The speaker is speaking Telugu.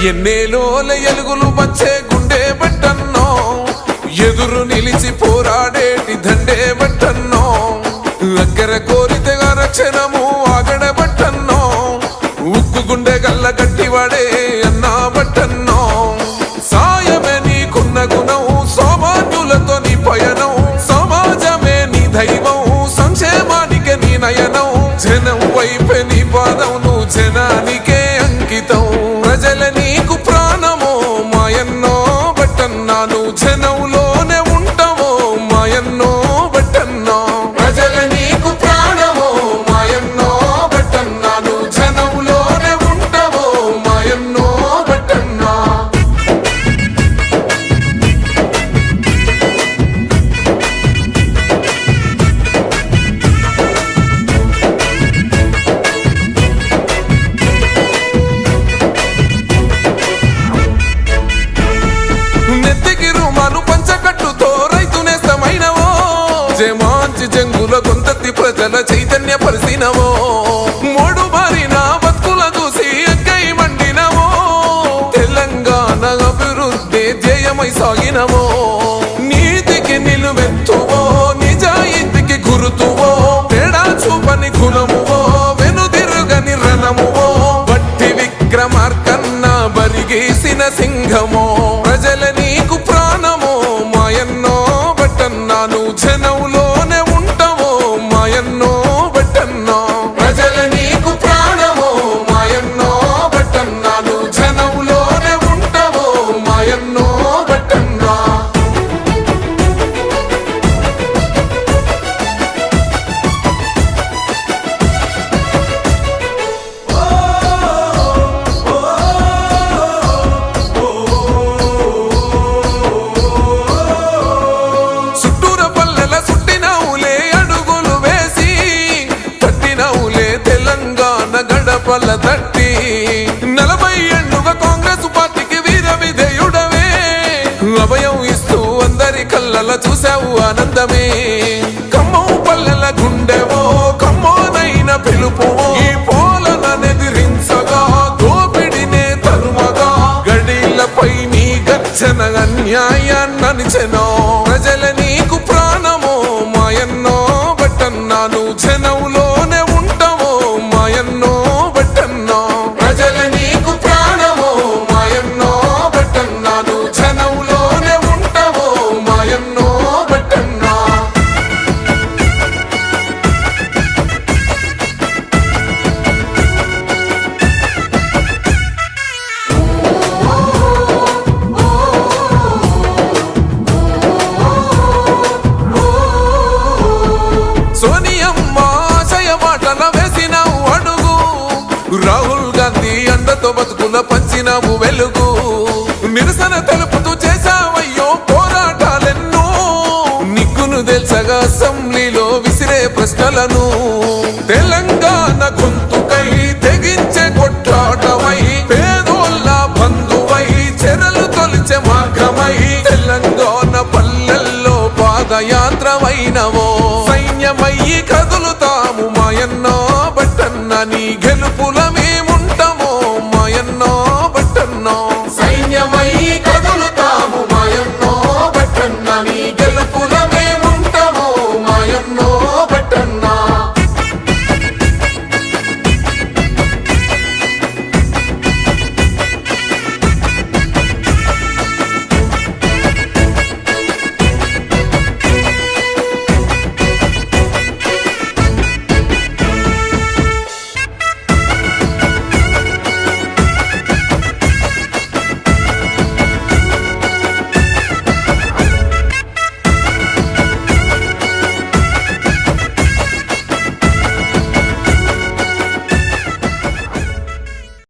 ఎన్నేలోల ఎలుగులు వచ్చే గుండె బట్టన్నో, ఎదురు నిలిచి పోరాడేటి దండే బట్టన్నో, అగ్గర కోరితగా రక్షణము ఆగడ బట్టన్నో, ఉక్కు గుండె గల్ల గట్టివాడే అన్నా బట్టన్నో. సాయమే నీకున్న గుణం, సామాన్యులతో నీ పయనం, సమాజమే నీ దైవం, సంక్షేమానికే నీ నయనం, జనం వైపే నీ పాదం, నువ్వు జనానికే అంకితం. ప్రజల నీకు ప్రాణమో మాయన్నో బట్టన్నా, నువ్వు జనంలోనే ఉంటావో మాయన్నో బట్టన్నా. ప్రజల నీకు ప్రాణమో మాయన్నో బట్టన్నా, నువ్వు జనంలోనే ఉంటావో మాయన్నో బట్టన్నా. జమాంచి జంగుల గొంతెత్తి ప్రజల చైతన్య పరిసినవో, మూడు మారిన బతుకుల చూసి ఎక్కై మండినవో, తెలంగాణ అభివృద్ధి ధ్యేయమై సాగినవో, నీతికి నిలువెత్తువో, నిజాయితీకి గురుతువో, తేడా చూపని కులమువో, వెనుదిరుగని రణమువో, బట్టి విక్రమార్కన్న బరిగేసిన సింహమో. ప్రజల నీకు ప్రాణమో మాయన్నో బట్టన్నా, నువ్వు జనంలోనే ఉంటావో మాయన్నో బట్టన్నా. ప్రజల నీకు ప్రాణమో మాయన్నో బట్టన్నా, నువ్వు జనంలోనే ఉంటావో మాయన్నో బట్టన్నా. గడపల తట్టి 40 ఏళ్లుగా కాంగ్రెస్ పార్టీకి వీర విధేయుడవే, అభయం ఇస్తూ అందరి కళ్ళల చూసావు ఆనందమే. ఖమ్మం పల్లెల గుండెవో, ఖమ్మోనైన పిలుపువో, ఈ పోలనెదిరించగా దోపిడినే తరుమగా, గడిలపై నీ గర్జన అన్యాయాన్ననిచెనో. ప్రజల నీకు ప్రాణమో మాయన్నో బట్టన్నా, నువ్వు జనంలోనే ఉంటావో మాయన్నో బట్టన్నా. ప్రజల నీకు ప్రాణమో మాయన్నో బట్టన్నా, నువ్వు జనంలోనే ఉంటావో మాయన్నో బట్టన్నా. సోనియమ్మ ఆశయ మాటల వేసినావు అడుగు, రాహుల్ గాంధీ అండతో బతుకుల పంచినావు వెలుగు, నిరసన తెలుపుతూ చేశావయ్యో పోరాటాలెన్నో, నిగ్గును తెల్చగా అసెంబ్లీలో విసిరే ప్రశ్నలను, తెలంగాణ గొంతుకై తెగించే కొట్లాటమై, పేదోళ్ళ బంధువై చెరలు తొలిచే మార్గమై, తెలంగాణ పల్లెల్లో పాదయాత్రమైనవో, సైన్యమయ్యి కదులుతాము మాయన్నో బట్టన్న, నీ గెలుపుల